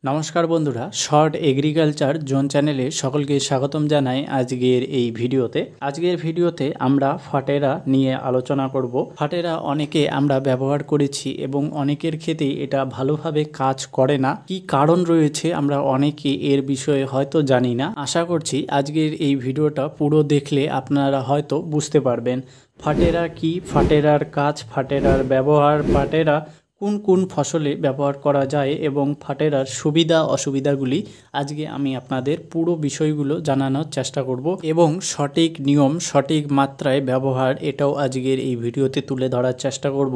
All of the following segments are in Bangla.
নমস্কার বন্ধুরা, শর্ট এগ্রিকালচার জোন চ্যানেলে সকলকে স্বাগতম জানাই। আজকের ভিডিওতে আমরা ফাটেরা নিয়ে আলোচনা করব। ফাটেরা অনেকে আমরা ব্যবহার করেছি এবং অনেকের ক্ষেত্রেই এটা ভালোভাবে কাজ করে না। কি কারণ রয়েছে আমরা অনেকে এর বিষয়ে হয়তো জানি না। আশা করছি আজকের এই ভিডিওটা পুরো দেখলে আপনারা হয়তো বুঝতে পারবেন ফাটেরা কি, ফাটেরার কাজ, ফাটেরার ব্যবহার, ফাটেরা কোন কোন ফসলে ব্যবহার করা যায় এবং ফাটেরার সুবিধা অসুবিধাগুলি আজকে আমি আপনাদের পুরো বিষয়গুলো জানানোর চেষ্টা করব এবং সঠিক নিয়ম সঠিক মাত্রায় ব্যবহার এটাও আজকের এই ভিডিওতে তুলে ধরার চেষ্টা করব।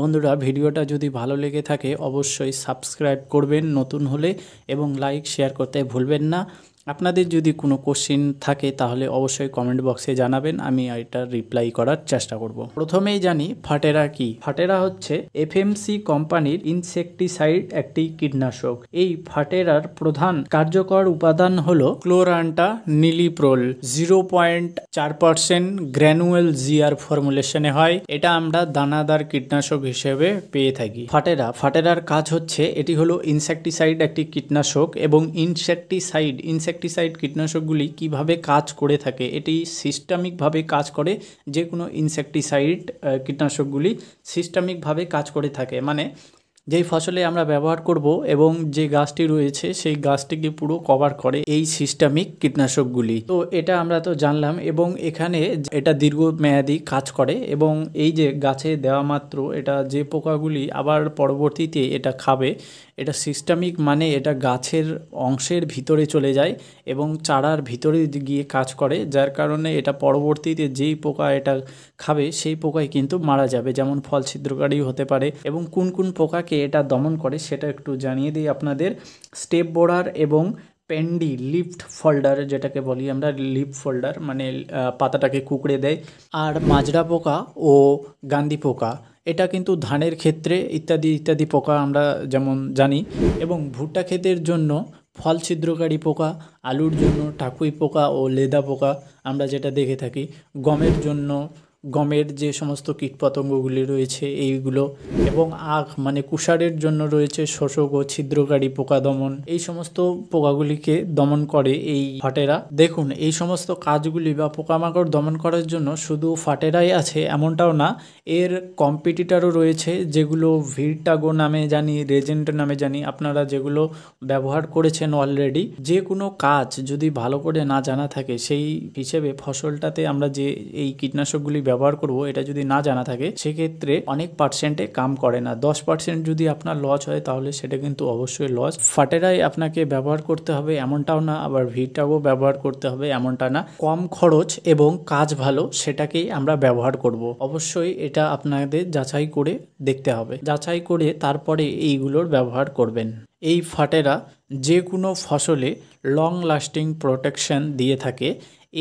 বন্ধুরা, ভিডিওটা যদি ভালো লেগে থাকে অবশ্যই সাবস্ক্রাইব করবেন নতুন হলে এবং লাইক শেয়ার করতে ভুলবেন না। আপনাদের যদি কোনো কোশ্চেন থাকে তাহলে অবশ্যই কমেন্ট বক্সে জানাবেন, আমি এটা রিপ্লাই করার চেষ্টা করব। প্রথমেই জানি ফাটেরা কি। ফাটেরা হচ্ছে এফএমসি কোম্পানির ইনসেকটিসাইড, একটি কীটনাশক। এই ফাটেরার প্রধান কার্যকর উপাদান হলো ক্লোরান্টা নিলিপ্রোল। 0.4% গ্র্যানুয়েল জিআর ফর্মুলেশনে হয়। এটা আমরা দানাদার কীটনাশক হিসেবে পেয়ে থাকি। ফাটেরার কাজ হচ্ছে, এটি হলো ইনসেকটিসাইড, একটি কীটনাশক। এবং ইনসেকটিসাইড কীটনাশকগুলি কিভাবে কাজ করে থাকে, এটি সিস্টেমিকভাবে কাজ করে। যে কোনো ইনসেকটিসাইড কীটনাশকগুলি সিস্টেমিকভাবে কাজ করে থাকে, মানে যেই ফসলে আমরা ব্যবহার করব এবং যে গাছটি রয়েছে সেই গাছটিকে পুরো কভার করে এই সিস্টেমিক কীটনাশকগুলি। তো এটা আমরা তো জানলাম এবং এখানে এটা দীর্ঘমেয়াদী কাজ করে এবং এই যে গাছে দেওয়া মাত্র এটা যে পোকাগুলি আবার পরবর্তীতে এটা খাবে, এটা সিস্টেমিক, মানে এটা গাছের অংশের ভিতরে চলে যায় এবং চারার ভিতরে গিয়ে কাজ করে, যার কারণে এটা পরবর্তীতে যেই পোকা এটা খাবে সেই পোকাই কিন্তু মারা যাবে। যেমন ফল ছিদ্রকারী হতে পারে। এবং কোন কোন পোকাকে এটা দমন করে সেটা একটু জানিয়ে দিই আপনাদের। স্টেপ বোরার এবং পেন্ডি লিফট ফোল্ডার, যেটাকে বলি আমরা লিফ ফোল্ডার, মানে পাতাটাকে কুকড়ে দেয়। আর মাজরা পোকা ও গান্ধি পোকা, এটা কিন্তু ধানের ক্ষেত্রে ইত্যাদি পোকা আমরা যেমন জানি। এবং ভুট্টা ক্ষেতের জন্য ফল ছিদ্রকারী পোকা, আলুর জন্য টাকুই পোকা ও লেদা পোকা আমরা যেটা দেখে থাকি। গমের জন্য গমের যে সমস্ত কীটপতঙ্গগুলি রয়েছে এইগুলো। এবং আখ মানে কুষারের জন্য রয়েছে শোষক ও ছিদ্রকারী পোকা দমন। এই সমস্ত পোকাগুলিকে দমন করে এই ফাটেরা। দেখুন, এই সমস্ত কাজগুলি বা পোকামাকড় দমন করার জন্য শুধু ফাটেরাই আছে এমনটাও না, এর কম্পিটিটরও রয়েছে, যেগুলো ভিরটাগো নামে জানি, রেজেন্ট নামে জানি। আপনারা যেগুলো ব্যবহার করেছেন অলরেডি। যে কোনো কাজ যদি ভালো করে না জানা থাকে, সেই হিসেবে ফসলটাতে আমরা যে এই কীটনাশকগুলি ব্যবহার করব এটা যদি না জানা থাকে সেক্ষেত্রে অনেক পার্সেন্টে কাম করে না। 10% যদি আপনার লস হয় তাহলে সেটা কিন্তু অবশ্যই লস। ফাটেরাই আপনাকে ব্যবহার করতে হবে এমনটাও না, আবার ভিটাও ব্যবহার করতে হবে এমনটা না। কম খরচ এবং কাজ ভালো সেটাকেই আমরা ব্যবহার করব। অবশ্যই এটা আপনাদের যাচাই করে দেখতে হবে। যাচাই করে তারপরে এইগুলোর ব্যবহার করবেন। এই ফাটেরা যে কোনো ফসলে লং লাস্টিং প্রোটেকশন দিয়ে থাকে।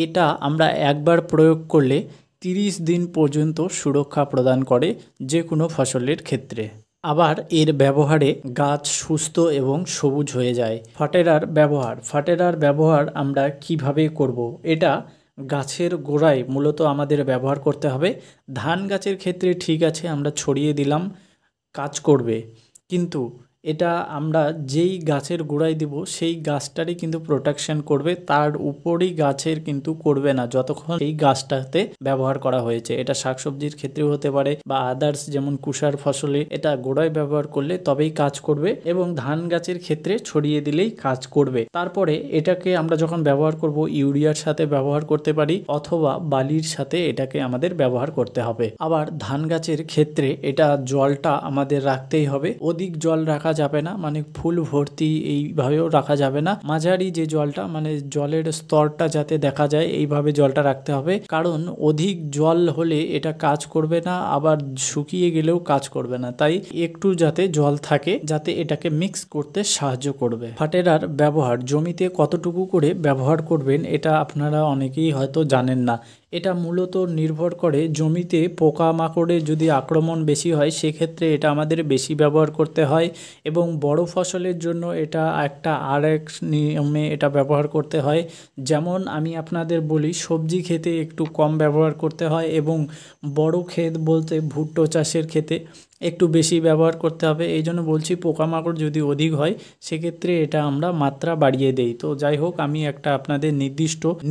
এটা আমরা একবার প্রয়োগ করলে 30 দিন পর্যন্ত সুরক্ষা প্রদান করে যে কোনো ফসলের ক্ষেত্রে। আবার এর ব্যবহারে গাছ সুস্থ এবং সবুজ হয়ে যায়। ফাটেরার ব্যবহার আমরা কিভাবে করব, এটা গাছের গোড়ায় মূলত আমাদের ব্যবহার করতে হবে। ধান গাছের ক্ষেত্রে ঠিক আছে, আমরা ছড়িয়ে দিলাম, কাজ করবে। কিন্তু এটা আমরা যেই গাছের গোড়ায় দিব সেই গাছটারই কিন্তু প্রোটেকশন করবে, তার উপরই গাছের কিন্তু করবে না যতক্ষণ এই গাছটাতে ব্যবহার করা হয়েছে। এটা শাকসবজির ক্ষেত্রেও হতে পারে বা আদার্স, যেমন কুষার ফসলে এটা গোড়ায় ব্যবহার করলে তবেই কাজ করবে এবং ধান গাছের ক্ষেত্রে ছড়িয়ে দিলেই কাজ করবে। তারপরে এটাকে আমরা যখন ব্যবহার করব ইউরিয়ার সাথে ব্যবহার করতে পারি অথবা বালির সাথে এটাকে আমাদের ব্যবহার করতে হবে। আবার ধান গাছের ক্ষেত্রে এটা জলটা আমাদের রাখতেই হবে। অধিক জল রাখা যাবে না, মানে ফুল ভর্তি এইভাবেও রাখা যাবে না। মাঝারি যে জলটা, মানে জলের স্তরটা যাতে দেখা যায় এইভাবে জলটা রাখতে হবে। কারণ অধিক জল হলে এটা কাজ করবে না, আবার শুকিয়ে গেলেও কাজ করবে না। তাই একটু যাতে জল থাকে, যাতে এটাকে মিক্স করতে সাহায্য করবে। ফাটেরার ব্যবহার জমিতে কতটুকু করে ব্যবহার করবেন এটা আপনারা অনেকেই হয়তো জানেন না। এটা মূলত নির্ভর করে জমিতে পোকামাকড়ের যদি আক্রমণ বেশি হয় সেক্ষেত্রে এটা আমাদের বেশি ব্যবহার করতে হয়। এবং বড় ফসলের জন্য এটা একটা আরেক নিয়মে এটা ব্যবহার করতে হয়। যেমন আমি আপনাদের বলি, সবজি ক্ষেতে একটু কম ব্যবহার করতে হয় এবং বড় ক্ষেত বলতে ভুট্টো চাষের ক্ষেতে একটু বেশি ব্যবহার করতে হবে। এই জন্য বলছি পোকামাকড় যদি অধিক হয় সেক্ষেত্রে এটা আমরা মাত্রা বাড়িয়ে দেই। তো যাই হোক, আমি একটা আপনাদের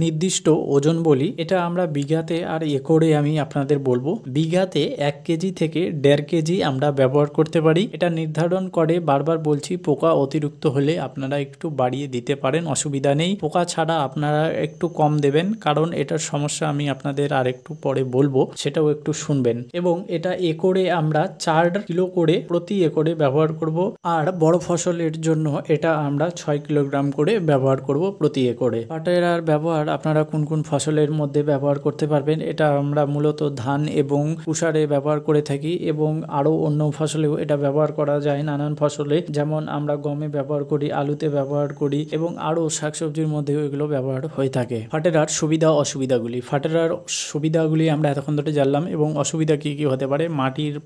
নির্দিষ্ট ওজন বলি, এটা আমরা বিঘাতে আর একরে আমি আপনাদের বলবো। বিঘাতে 1 কেজি থেকে 1.5 কেজি আমরা ব্যবহার করতে পারি। এটা নির্ধারণ করে, বারবার বলছি, পোকা অতিরিক্ত হলে আপনারা একটু বাড়িয়ে দিতে পারেন, অসুবিধা নেই। পোকা ছাড়া আপনারা একটু কম দেবেন, কারণ এটার সমস্যা আমি আপনাদের আর একটু পরে বলবো, সেটাও একটু শুনবেন। এবং এটা একরে আমরা 4 কিলো করে প্রতি একরে ব্যবহার করব। আর বড় ফসলের জন্য এটা আমরা 6 কিলোগ্রাম করে ব্যবহার করব প্রতি একরে। ফার্টিলাইজার ব্যবহার আপনারা কোন কোন ফসলের মধ্যে ব্যবহার করতে পারবেন, এটা আমরা মূলত ধান এবং পুষারে ব্যবহার করে থাকি, এবং আরও অন্য ফসলেও এটা ব্যবহার করা যায়। নানান ফসলে, যেমন আমরা গমে ব্যবহার করি, আলুতে ব্যবহার করি, এবং আরও শাকসবজির মধ্যেও এগুলো ব্যবহার হয়ে থাকে। ফার্টিলাইজার সুবিধা অসুবিধাগুলি। ফার্টিলাইজার সুবিধাগুলি আমরা এতক্ষণ ধরে জানলাম, এবং অসুবিধা কি কি হতে পারে।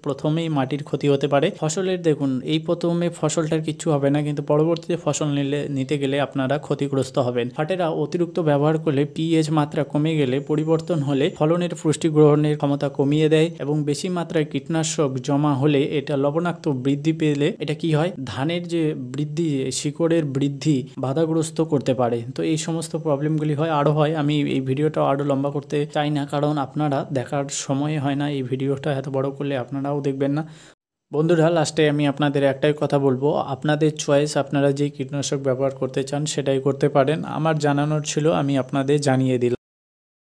প্রথমেই মাটির ক্ষতি হতে পারে ফসলের। দেখুন, এই প্রথমে ফসলটার কিচ্ছু হবে না, কিন্তু পরবর্তীতে ফসল নিতে গেলে আপনারা ক্ষতিগ্রস্ত হবেন। ফার্টিলাইজার অতিরিক্ত ব্যবহার করলে পিএইচ মাত্রা কমে গেলে, পরিবর্তন হলে ফলনের পুষ্টি গ্রহণের ক্ষমতা কমিয়ে দেয়, এবং বেশি মাত্রায় কীটনাশক জমা হলে এটা লবণাক্ত বৃদ্ধি পেলে এটা কি হয়, ধানের যে বৃদ্ধি, শিকড়ের বৃদ্ধি বাধাগ্রস্ত করতে পারে। তো এই সমস্ত প্রবলেমগুলি আরও হয়। আমি এই ভিডিওটা আরও লম্বা করতে চাই না, কারণ আপনারা দেখার সময় হয় না। এই ভিডিওটা এত বড় করলে আপনারাও দেখবেন না। বন্ধুরা, লাস্টে আমি আপনাদের একটাই কথা বলবো, আপনাদের চয়েস, আপনারা যে কীটনাশক ব্যবহার করতে চান সেটাই করতে পারেন। আমার জানানোর ছিল, আমি আপনাদের জানিয়ে দিলাম।